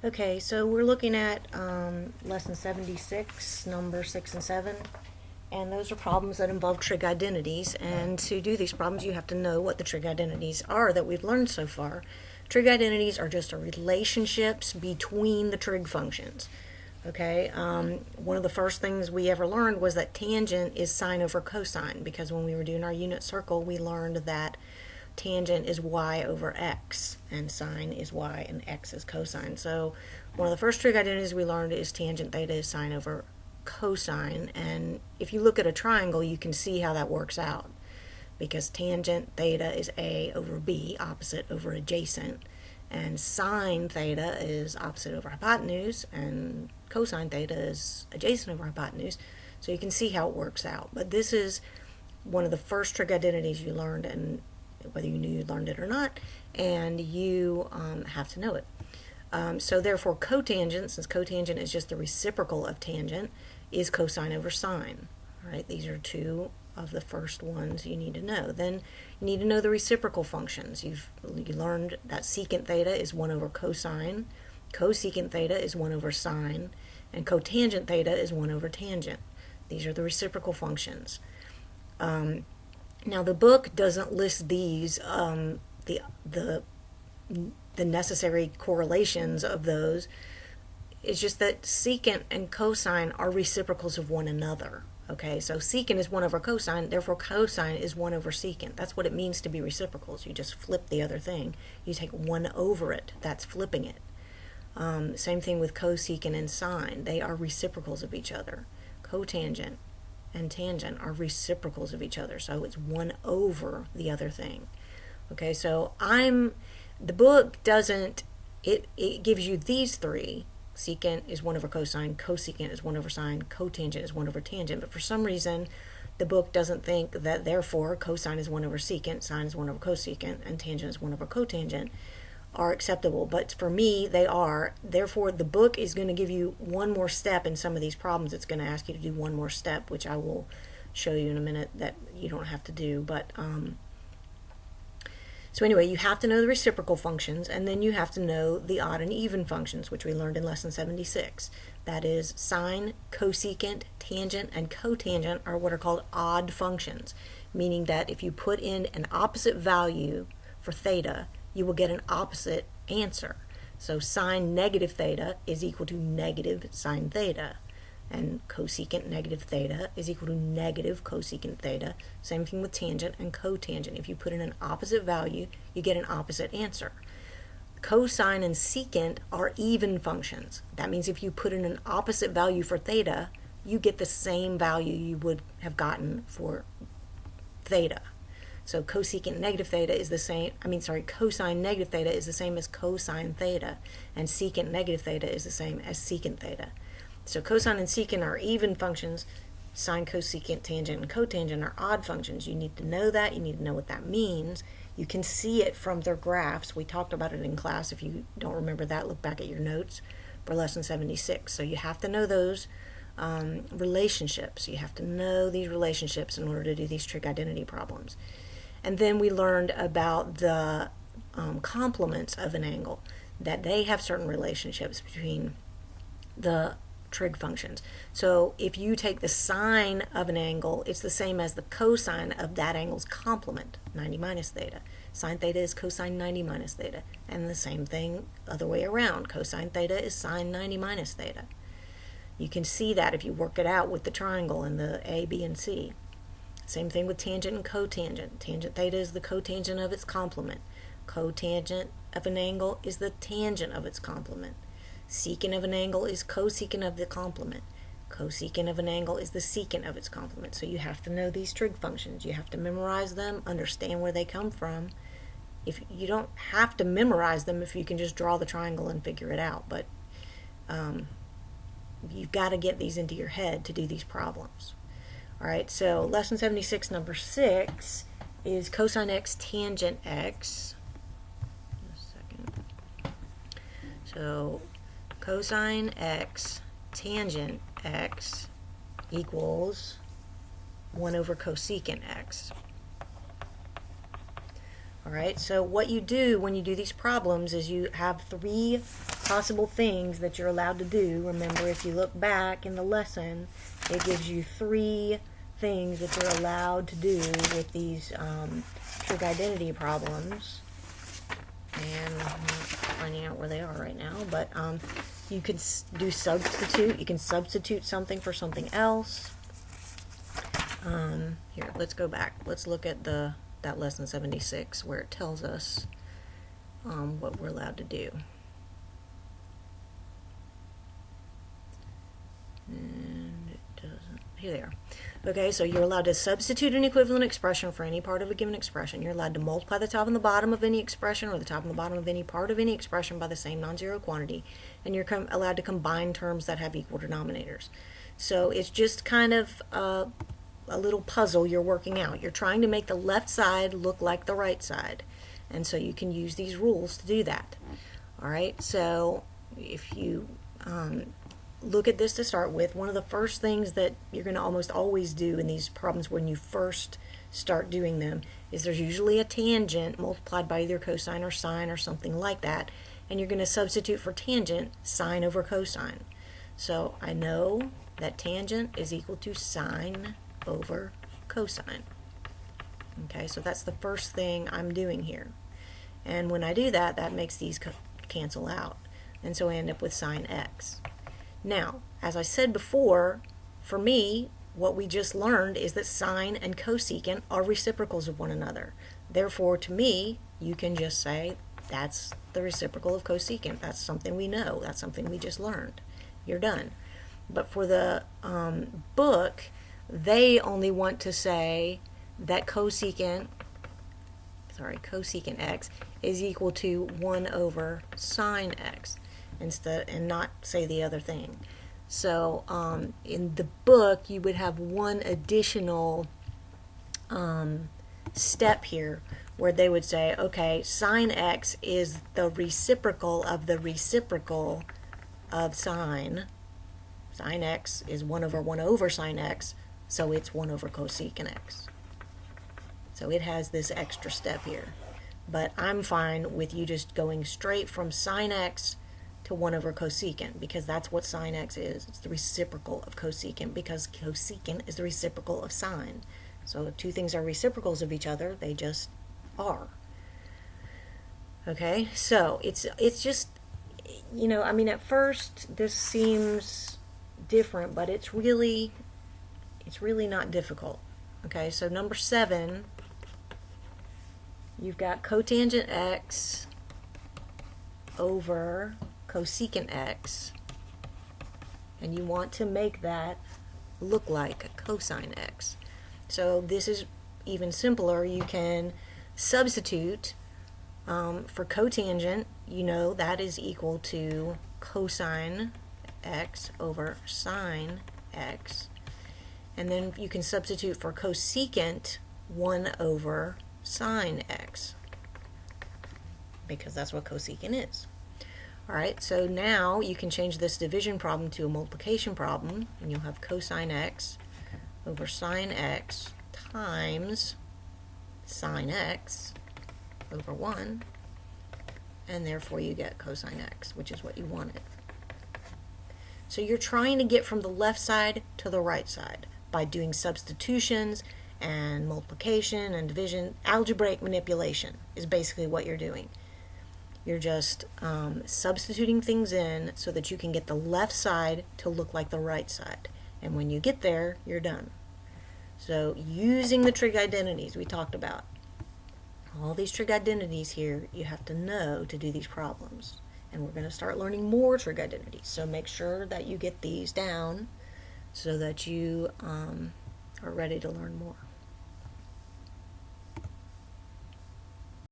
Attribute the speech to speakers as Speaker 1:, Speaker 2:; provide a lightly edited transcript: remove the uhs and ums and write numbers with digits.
Speaker 1: Okay, so we're looking at lesson 76, number 6 and 7, and those are problems that involve trig identities. And to do these problems, you have to know what the trig identities are that we've learned so far. Trig identities are just relationships between the trig functions. Okay, one of the first things we ever learned was that tangent is sine over cosine, because when we were doing our unit circle, we learned that tangent is y over x, and sine is y, and x is cosine. So one of the first trig identities we learned is tangent theta is sine over cosine, and if you look at a triangle, you can see how that works out, because tangent theta is a over b, opposite over adjacent, and sine theta is opposite over hypotenuse, and cosine theta is adjacent over hypotenuse. So you can see how it works out. But this is one of the first trig identities you learned, and whether you knew you learned it or not, and you have to know it. So therefore cotangent, since cotangent is just the reciprocal of tangent, is cosine over sine. All right, these are two of the first ones you need to know. Then you need to know the reciprocal functions. You learned that secant theta is 1 over cosine, cosecant theta is 1 over sine, and cotangent theta is 1 over tangent. These are the reciprocal functions. Now the book doesn't list these, the necessary correlations of those. It's just that secant and cosine are reciprocals of one another. Okay, so secant is 1 over cosine, therefore cosine is 1 over secant. That's what it means to be reciprocals. You just flip the other thing. You take 1 over it. That's flipping it. Same thing with cosecant and sine. They are reciprocals of each other. Cotangent and tangent are reciprocals of each other, so it's 1 over the other thing. Okay, so the book doesn't, it gives you these three. Secant is 1 over cosine, cosecant is 1 over sine, cotangent is 1 over tangent, but for some reason the book doesn't think that therefore cosine is 1 over secant, sine is 1 over cosecant, and tangent is 1 over cotangent are acceptable, but for me they are. Therefore the book is going to give you one more step in some of these problems. It's going to ask you to do one more step, which I will show you in a minute that you don't have to do. But so anyway, you have to know the reciprocal functions, and then you have to know the odd and even functions, which we learned in lesson 76. That is, sine, cosecant, tangent, and cotangent are what are called odd functions, meaning that if you put in an opposite value for theta, you will get an opposite answer. So sine negative theta is equal to negative sine theta, and cosecant negative theta is equal to negative cosecant theta. Same thing with tangent and cotangent. If you put in an opposite value, you get an opposite answer. Cosine and secant are even functions. That means if you put in an opposite value for theta, you get the same value you would have gotten for theta. So cosecant negative theta is the same, cosine negative theta is the same as cosine theta, and secant negative theta is the same as secant theta. So cosine and secant are even functions. Sine, cosecant, tangent, and cotangent are odd functions. You need to know that. You need to know what that means. You can see it from their graphs. We talked about it in class. If you don't remember that, look back at your notes for lesson 76. So you have to know those relationships. You have to know these relationships in order to do these trig identity problems. And then we learned about the complements of an angle, that they have certain relationships between the trig functions. So if you take the sine of an angle, it's the same as the cosine of that angle's complement, 90 minus theta. Sine theta is cosine 90 minus theta. And the same thing other way around. Cosine theta is sine 90 minus theta. You can see that if you work it out with the triangle and the A, B, and C. Same thing with tangent and cotangent. Tangent theta is the cotangent of its complement. Cotangent of an angle is the tangent of its complement. Secant of an angle is cosecant of the complement. Cosecant of an angle is the secant of its complement. So you have to know these trig functions. You have to memorize them, understand where they come from. If you don't have to memorize them if you can just draw the triangle and figure it out, but you've got to get these into your head to do these problems. All right, so lesson 76, number 6 is cosine x tangent x. Just a second. So cosine x tangent x equals 1 over cosecant x. All right, so what you do when you do these problems is you have 3 possible things that you're allowed to do. Remember, if you look back in the lesson, it gives you 3 things that you're allowed to do with these trig identity problems. And I'm not finding out where they are right now, but you can do substitute. You can substitute something for something else. Here, let's go back. Let's look at that lesson 76 where it tells us what we're allowed to do. And it doesn't. Here they are. Okay, so you're allowed to substitute an equivalent expression for any part of a given expression. You're allowed to multiply the top and the bottom of any expression or the top and the bottom of any part of any expression by the same non-zero quantity. And you're allowed to combine terms that have equal denominators. So it's just kind of a little puzzle you're working out. You're trying to make the left side look like the right side. And so you can use these rules to do that. All right, so if you look at this to start with, one of the first things that you're going to almost always do in these problems when you first start doing them is there's usually a tangent multiplied by either cosine or sine or something like that, and you're going to substitute for tangent sine over cosine. So I know that tangent is equal to sine over cosine. Okay, so that's the first thing I'm doing here. And when I do that, that makes these cancel out. And so I end up with sine x. Now, as I said before, for me, what we just learned is that sine and cosecant are reciprocals of one another. Therefore, to me, you can just say that's the reciprocal of cosecant. That's something we know. That's something we just learned. You're done. But for the book, they only want to say that cosecant x is equal to 1 over sine x. And not say the other thing. So in the book you would have one additional step here where they would say, okay, sine x is the reciprocal of the reciprocal of sine. Sine x is 1 over sine x, so it's 1 over cosecant x. So it has this extra step here. But I'm fine with you just going straight from sine x to 1 over cosecant, because that's what sine x is. It's the reciprocal of cosecant, because cosecant is the reciprocal of sine. So if 2 things are reciprocals of each other, they just are. Okay, so it's just, you know, I mean, at first this seems different, but it's really not difficult. Okay, so number 7, you've got cotangent x over cosecant x, and you want to make that look like cosine x. So this is even simpler. You can substitute for cotangent. You know that is equal to cosine x over sine x, and then you can substitute for cosecant 1 over sine x, because that's what cosecant is. Alright, so now you can change this division problem to a multiplication problem, and you'll have cosine x over sine x times sine x over 1, and therefore you get cosine x, which is what you wanted. So you're trying to get from the left side to the right side by doing substitutions and multiplication and division. Algebraic manipulation is basically what you're doing. You're just substituting things in so that you can get the left side to look like the right side. And when you get there, you're done. So using the trig identities we talked about, all these trig identities here, you have to know to do these problems. And we're going to start learning more trig identities. So make sure that you get these down so that you are ready to learn more.